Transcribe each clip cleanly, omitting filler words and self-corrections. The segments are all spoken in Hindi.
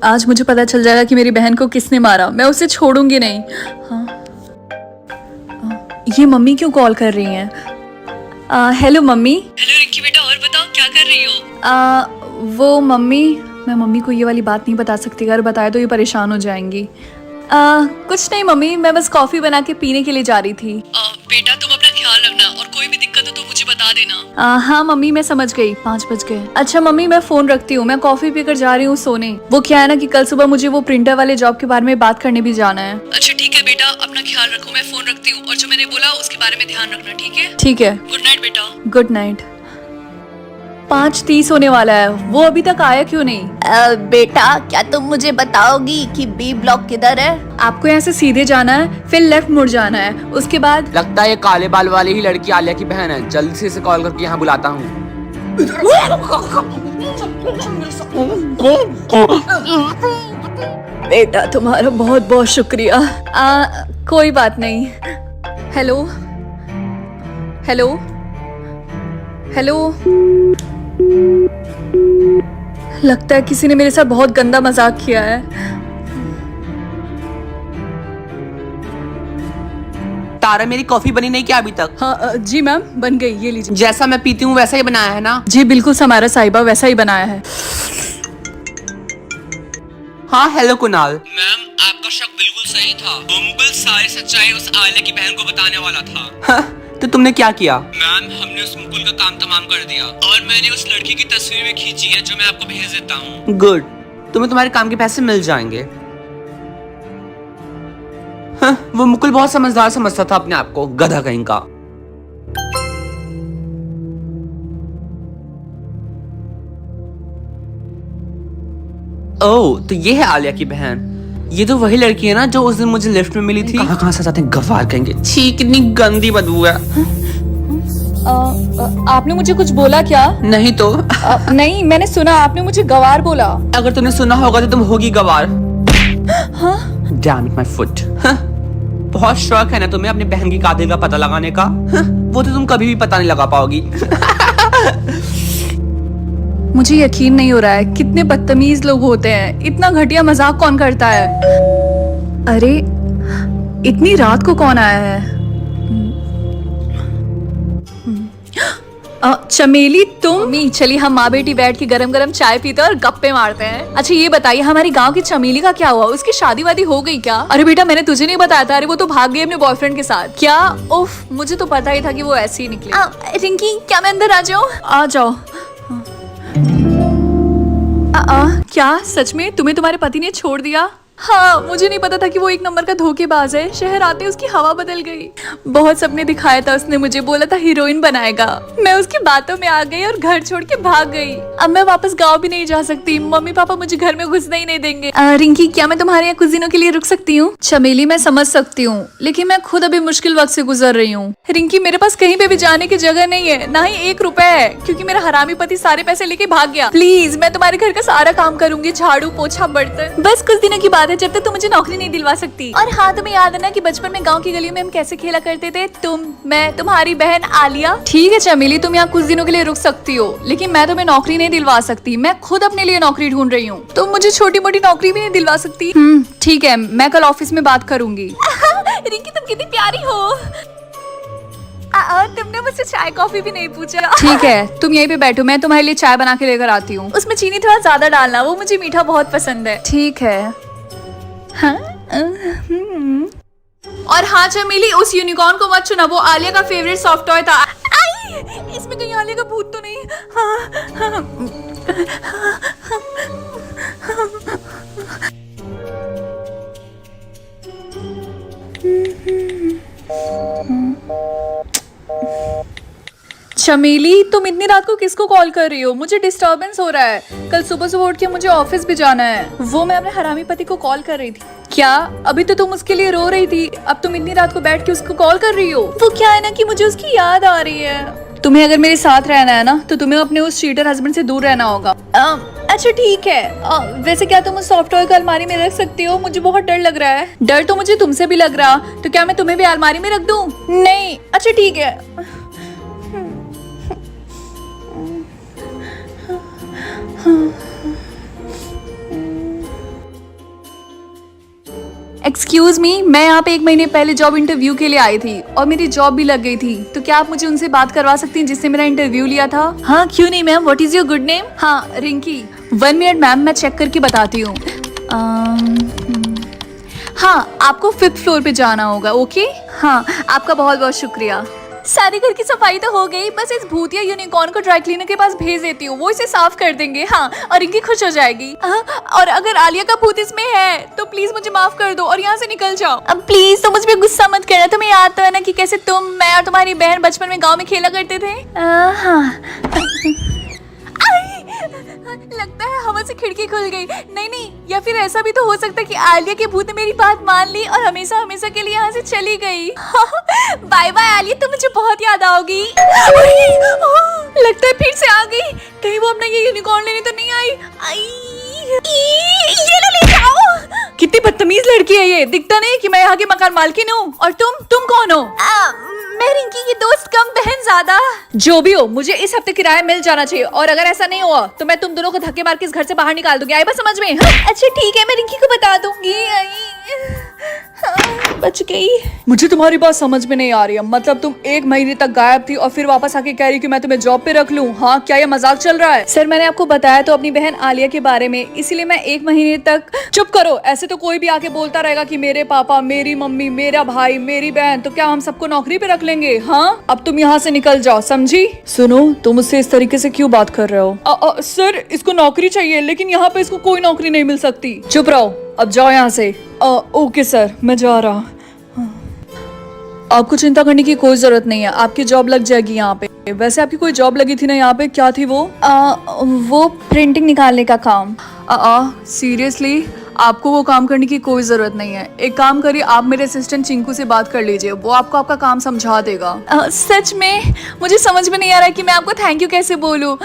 आज मुझे पता चल जाएगा कि मेरी बहन को किसने मारा। मैं उसे छोड़ूंगी नहीं। हाँ, ये मम्मी क्यों कॉल कर रही हैं? Hello mummy. हेलो रिंकी बेटा, और बताओ क्या कर रही हो? वो मम्मी, मैं मम्मी को ये वाली बात नहीं बता सकती, अगर बताए तो ये परेशान हो जाएंगी। कुछ नहीं मम्मी, मैं बस कॉफी बना के पीने के लिए जा रही थी। बेटा तुम अपना ख्याल रखना, और कोई भी दिक्कत हो तो मुझे बता देना। हाँ मम्मी, मैं समझ गई। 5 बज गए। अच्छा मम्मी, मैं फोन रखती हूँ, मैं कॉफी पीकर जा रही हूँ सोने। वो क्या है ना कि कल सुबह मुझे वो प्रिंटर वाले जॉब के बारे में बात करने भी जाना है। अच्छा ठीक है बेटा, अपना ख्याल रखो, मैं फोन रखती हूँ, और जो मैंने बोला उसके बारे में ध्यान रखना, ठीक है? ठीक है। गुड नाइट बेटा। Good night. 5:30 होने वाला है, वो अभी तक आया क्यों नहीं? बेटा क्या तुम मुझे बताओगी कि बी ब्लॉक किधर है? आपको यहाँ से सीधे जाना है, फिर लेफ्ट मुड़ जाना है, उसके बाद लगता है ये काले बाल वाली ही लड़की आलिया की बहन है। जल्दी से इसे कॉल करके यहाँ बुलाता हूँ। बेटा तुम्हारा बहुत बहुत शुक्रिया। कोई बात नहीं। Hello hello hello. लगता है किसी ने मेरे साथ बहुत गंदा मजाक किया है। तारा, मेरी कॉफी बनी नहीं क्या अभी तक? हाँ जी मैम, बन गई, ये लीजिए। जैसा मैं पीती हूँ वैसा ही बनाया है ना? जी बिल्कुल समारा साहिबा, वैसा ही बनाया है। हाँ हेलो कुणाल। मैम आपका शक बिल्कुल सही था, बिल्कुल सारी सच्चाई उस आलिया की बहन को बताने वाला था। हाँ, तो तुमने क्या किया? मैम हमने उस मुकुल का काम तमाम कर दिया, और मैंने उस लड़की की तस्वीर भी खींची है जो मैं आपको भेज देता हूँ। गुड, तुम्हें तुम्हारे काम के पैसे मिल जाएंगे। हाँ, वो मुकुल बहुत समझदार समझता था अपने आप को, गधा कहीं का। ओह, तो ये है आलिया की बहन। ये तो वही लड़की है ना जो उस दिन मुझे लिफ्ट में मिली थी। कहाँ से जाते हैं गवार कहेंगे। छी, कितनी गंदी बदबू है। आपने मुझे कुछ बोला क्या? नहीं तो नहीं, मैंने सुना आपने मुझे गवार बोला। अगर तुमने सुना होगा तो तुम होगी गवार। हाँ? Damn it, my foot. बहुत शौक है ना तुम्हें अपने बहन की कातिल का पता लगाने का? वो तो तुम कभी भी पता नहीं लगा पाओगी। मुझे यकीन नहीं हो रहा है, कितने बदतमीज लोग होते हैं। इतना घटिया मजाक कौन करता है? अरे इतनी रात को कौन आया है? चमेली तुम? चलिए हम माँ बेटी बैठ के गरम गरम चाय पीते हैं और गप्पे मारते हैं। अच्छा ये बताइए, हमारी गांव की चमेली का क्या हुआ? उसकी शादी वादी हो गई क्या? अरे बेटा मैंने तुझे नहीं बताया था। अरे वो तो भाग गई अपने बॉयफ्रेंड के साथ। क्या? उफ, मुझे तो पता ही था कि वो ऐसे ही निकले। रिंकी क्या मैं अंदर आ जाऊँ? आ जाओ। क्या सच में तुम्हें तुम्हारे पति ने छोड़ दिया? हाँ, मुझे नहीं पता था कि वो एक नंबर का धोखेबाज है। शहर आते उसकी हवा बदल गई। बहुत सपने दिखाया था उसने मुझे, बोला था हीरोइन बनाएगा। मैं उसकी बातों में आ गई और घर छोड़ के भाग गई। अब मैं वापस गांव भी नहीं जा सकती, मम्मी पापा मुझे घर में घुसने ही नहीं देंगे। रिंकी क्या मैं तुम्हारे यहाँ कुछ दिनों के लिए रुक सकती हूँ? चमेली मैं समझ सकती हूँ, लेकिन मैं खुद अभी मुश्किल वक्त से गुजर रही हूँ। रिंकी मेरे पास कहीं पे भी जाने की जगह नहीं है, ना ही 1 रुपए है, क्योंकि मेरा हरामी पति सारे पैसे लेके भाग गया। प्लीज मैं तुम्हारे घर का सारा काम करूंगी, झाड़ू पोछा बर्तन। बस कुछ दिनों की बात है, जब तक तुम मुझे नौकरी नहीं दिलवा सकती। और हाँ, तुम्हें याद है ना कि बचपन में गांव की गलियों में हम कैसे खेला करते थे? तुम, मैं, तुम्हारी बहन आलिया। ठीक है चमेली, तुम यहाँ कुछ दिनों के लिए रुक सकती हो, लेकिन मैं तुम्हें नौकरी नहीं दिलवा सकती। मैं खुद अपने लिए नौकरी ढूंढ रही हूँ। तुम मुझे छोटी मोटी नौकरी भी नहीं दिलवा सकती? ठीक है, मैं कल ऑफिस में बात करूंगी। रिंकी तुम कितनी प्यारी हो। तुमने मुझसे चाय कॉफी भी नहीं पूछा। ठीक है, तुम यहीं पे बैठो, मैं तुम्हारे लिए चाय बना के लेकर आती हूँ। उसमें चीनी थोड़ा ज्यादा डालना, वो मुझे मीठा बहुत पसंद है। ठीक है। हाँ? और हाँ चमेली, उस यूनिकॉर्न को मत चुना, वो आलिया का फेवरेट सॉफ्ट टॉय था। इसमें कहीं आलिया का भूत तो नहीं? हाँ। चमेली तुम इतनी रात को किसको कॉल कर रही हो? मुझे डिस्टरबेंस हो रहा है। कल सुबह सुबह उठ के मुझे ऑफिस भी जाना है। वो मैं अपने हरामी पति को कॉल कर रही थी। क्या? अभी तो तुम उसके लिए रो रही थी, अब तुम इतनी रात को बैठ के उसको कॉल कर रही हो? वो क्या है ना कि मुझे उसकी याद आ रही है। तुम्हें अगर मेरे साथ रहना है ना, तो तुम्हें अपने उस चीटर हस्बैंड से दूर रहना होगा। अच्छा ठीक है। वैसे क्या तुम उस सॉफ्ट टॉय को अलमारी में रख सकती हो? मुझे बहुत डर लग रहा है। डर तो मुझे तुमसे भी लग रहा, तो क्या मैं तुम्हें भी अलमारी में रख दूं? नहीं। अच्छा ठीक है। एक्सक्यूज मी, मैं यहाँ पे 1 महीने पहले जॉब इंटरव्यू के लिए आई थी और मेरी जॉब भी लग गई थी, तो क्या आप मुझे उनसे बात करवा सकती हैं जिसने मेरा इंटरव्यू लिया था? हाँ क्यों नहीं ma'am, what is your good name? हाँ रिंकी। 1 मिनट मैम, मैं चेक करके बताती हूँ। हाँ आपको 5th फ्लोर पे जाना होगा। ओके हाँ, आपका बहुत बहुत शुक्रिया। सारी घर की सफाई तो हो गई, बस इस भूतिया यूनिकॉर्न को ड्राई क्लीनर के पास भेज देती हूँ, वो इसे साफ कर देंगे। हाँ, और इनकी खुश हो जाएगी। और अगर आलिया का भूत इसमें है तो प्लीज मुझे माफ कर दो और यहाँ से निकल जाओ। अब प्लीज तो मुझ पे गुस्सा मत करना। तुम्हें याद तो है ना कि कैसे तुम, मैं और तुम्हारी बहन बचपन में गाँव में खेला करते थे? हाँ लगता है हवा से खिड़की खुल गई। नहीं, या फिर ऐसा भी तो हो सकता है कि आलिया के भूत ने मेरी बात मान ली और हमेशा हमेशा के लिए यहाँ से चली गई। बाय बाय आलिया, तुम मुझे बहुत याद आओगी। लगता है फिर से आ गई। कहीं वो अपना ये यूनिकॉर्न लेने तो नहीं आई? ये ले जाओ। कितनी बदतमीज लड़की है ये। दिखता नहीं कि मैं यहाँ की मकान मालकिन हूँ। और तुम कौन हो? मैं रिंकी की दोस्त कम बहन ज्यादा। जो भी हो, मुझे इस हफ्ते किराया मिल जाना चाहिए और अगर ऐसा नहीं हुआ तो मैं तुम दोनों को धक्के मार के इस घर से बाहर निकाल दूंगी। आई बात समझ में? हाँ? अच्छा ठीक है, मैं रिंकी को बता दूंगी। बच गई। मुझे तुम्हारी बात समझ में नहीं आ रही है। मतलब तुम 1 महीने तक गायब थी और फिर वापस आके कह रही कि मैं तुम्हें जॉब पे रख लूं। हाँ क्या ये मजाक चल रहा है? सर मैंने आपको बताया तो अपनी बहन आलिया के बारे में, इसीलिए मैं 1 महीने तक। चुप करो, ऐसे तो कोई भी आके बोलता रहेगा कि मेरे पापा, मेरी मम्मी, मेरा भाई, मेरी बहन, तो क्या हम सबको नौकरी पे रख लेंगे? हाँ अब तुम यहाँ से निकल जाओ, समझी? सुनो, तुम मुझसे इस तरीके से क्यों बात कर रहे हो? सर इसको नौकरी चाहिए लेकिन यहाँ पे इसको कोई नौकरी नहीं मिल सकती। चुप रहो, अब जाओ यहाँ से। ओके सर, मैं जा रहा। आपको चिंता करने की कोई जरूरत नहीं है, आपकी जॉब लग जाएगी यहाँ पे। वैसे आपकी कोई जॉब लगी थी ना यहाँ पे, क्या थी वो? वो प्रिंटिंग निकालने का काम। सीरियसली आपको वो काम करने की कोई जरूरत नहीं है। एक काम करिए, आप मेरे असिस्टेंट चिंकू से बात कर लीजिए, वो आपको आपका काम समझा देगा। सच में मुझे समझ में नहीं आ रहा है कि मैं आपको थैंक यू कैसे बोलूँ।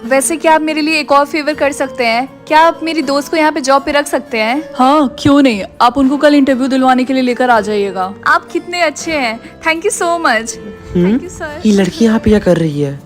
वैसे क्या आप मेरे लिए एक और फेवर कर सकते हैं? क्या आप मेरी दोस्त को यहाँ पे जॉब पे रख सकते हैं? हाँ क्यों नहीं, आप उनको कल इंटरव्यू दिलवाने के लिए लेकर आ जाइएगा। आप कितने अच्छे हैं, thank you so much. Thank you sir. ये लड़की यहाँ पे क्या कर रही है?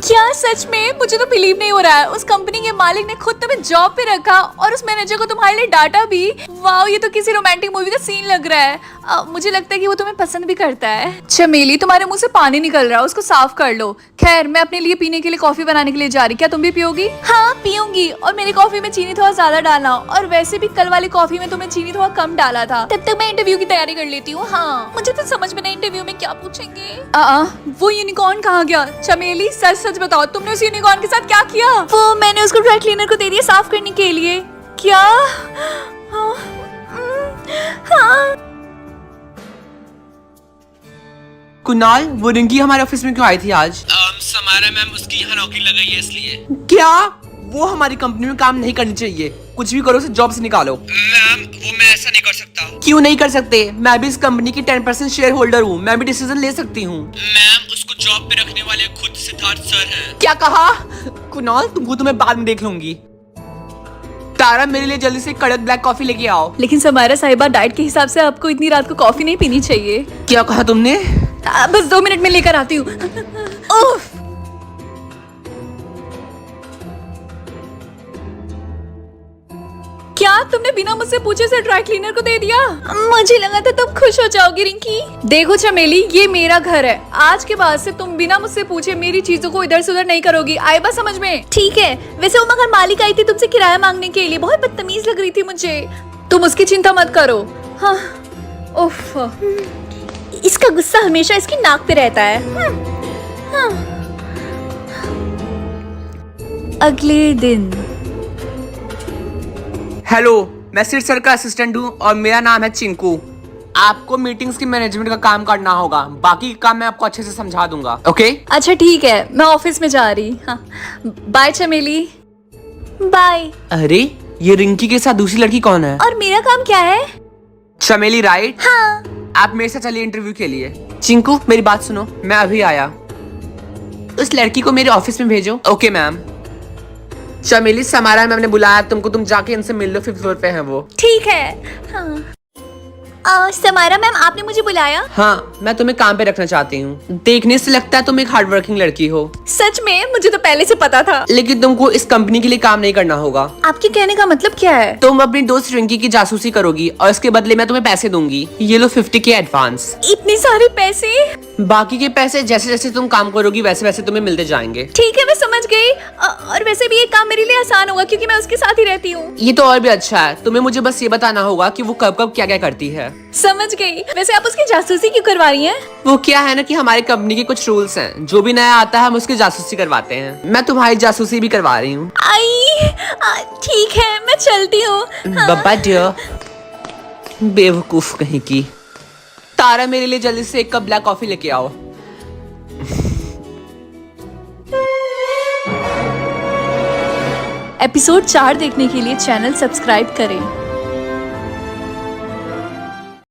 क्या सच में? मुझे तो बिलीव नहीं हो रहा है। उस कंपनी के मालिक ने खुद तुम्हें जॉब पे रखा और उस मैनेजर को तुम्हारे लिए डाटा भी। वाओ, ये तो किसी रोमांटिक मूवी का सीन लग रहा है। मुझे लगता है कि वो तुम्हें पसंद भी करता है। चमेली, तुम्हारे मुंह से पानी निकल रहा है, उसको साफ कर लो। खैर, मैं अपने लिए पीने के लिए कॉफी बनाने के लिए जा रही। क्या तुम भी पियोगी? हाँ पीऊंगी, और मेरी कॉफी में चीनी थोड़ा ज्यादा डालना। और वैसे भी कल वाली कॉफी में तुमने चीनी थोड़ा कम डाला था। तब तक मैं इंटरव्यू की तैयारी कर लेती हूँ। हाँ मुझे तो समझ में नहीं इंटरव्यू में क्या पूछेंगे। वो यूनिकॉर्न कहाँ गया? चमेली सच सच बताओ, तुमने उस यूनिकॉर्न के साथ क्या किया? वो मैंने उसको ड्राई क्लीनर को दे दिया साफ करने के लिए। क्या? हाँ। कुणाल, वो रिंकी हमारे ऑफिस में क्यों आई थी आज? समारा मैम, उसकी यहाँ नौकरी लग गई है इसलिए। क्या? वो हमारी कंपनी में काम नहीं करनी चाहिए। कुछ भी करो, उसे जॉब से निकालो। मैम वो मैं ऐसा नहीं कर सकता। क्यों नहीं कर सकते? मैं भी इस कंपनी की 10% शेयर होल्डर हूँ, मैं भी डिसीजन ले सकती हूँ। मैम उसको जॉब पे रखने वाले खुद सिद्धार्थ सर हैं। क्या कहा? कुणाल, तुमको तो मैं बाद में देख लूंगी। तारा, मेरे लिए जल्दी से कड़क ब्लैक कॉफी लेके आओ। लेकिन समारा साहिबा, डाइट के हिसाब से आपको इतनी रात को कॉफी नहीं पीनी चाहिए। क्या कहा तुमने? बस 2 मिनट में लेकर आती हूँ। क्या तुमने बिना मुझसे पूछे से ड्राई क्लीनर को दे दिया? मुझे लगा था तुम खुश हो जाओगी रिंकी। देखो चमेली, ये मेरा घर है। आज के बाद से तुम बिना मुझसे पूछे मेरी चीजों को इधर से उधर नहीं करोगी। आई बात समझ में? ठीक है। वैसे वो मगर मालिक आई थी तुमसे किराया मांगने के लिए, बहुत बदतमीज लग रही थी मुझे। तुम उसकी चिंता मत करो। हाँ उफ, इसका गुस्सा हमेशा इसकी नाक पे रहता है। अगले दिन। हेलो, मैं सिर सर का असिस्टेंट हूँ और मेरा नाम है चिंकू। आपको मीटिंग्स की मैनेजमेंट का काम करना होगा, बाकी काम मैं आपको अच्छे से समझा दूंगा। ओके? अच्छा ठीक है, मैं ऑफिस में जा रही। हाँ बाय चमेली। बाय। अरे, ये रिंकी के साथ दूसरी लड़की कौन है? और मेरा काम क्या है? चमेली, राइट? हाँ। आप मेरे साथ चलिए इंटरव्यू के लिए। चिंकू, मेरी बात सुनो, मैं अभी आया। उस लड़की को मेरे ऑफिस में भेजो। Okay ma'am. चमेली, समारा मैम ने बुलाया तुमको, तुम जाके इनसे मिल लो, 5th फ्लोर पे है वो। ठीक है। हाँ। समारा मैम, आपने मुझे बुलाया? हाँ, मैं तुम्हें काम पे रखना चाहती हूँ। देखने से लगता है तुम एक हार्ड वर्किंग लड़की हो, सच में? मुझे तो पहले से पता था। लेकिन तुमको इस कंपनी के लिए काम नहीं करना होगा। आपके कहने का मतलब क्या है? तुम अपनी दोस्त रिंकी की जासूसी करोगी और इसके बदले मैं तुम्हें पैसे दूंगी। ये लो 50K एडवांस। इतने सारे पैसे? बाकी के पैसे जैसे जैसे तुम काम करोगी वैसे वैसे तुम्हें मिलते जाएंगे। ठीक है, मैं समझ गई। और वैसे भी ये काम मेरे लिए आसान होगा क्योंकि मैं उसके साथ ही रहती हूँ। ये तो और भी अच्छा है। तुम्हें मुझे बस ये बताना होगा कि वो कब कब क्या क्या करती है। समझ गई। वैसे आप उसकी जासूसी क्यों करवा रही हैं? वो क्या है ना कि हमारी कंपनी के कुछ रूल्स हैं, जो भी नया आता है हम उसकी जासूसी करवाते हैं। मैं तुम्हारी जासूसी भी करवा रही हूँ। ठीक है, मैं चलती हूँ। बब्बा डियर, बेवकूफ कहीं की। तारा, मेरे लिए जल्दी से 1 कप ब्लैक कॉफी लेके आओ। एपिसोड 4 देखने के लिए चैनल सब्सक्राइब करें।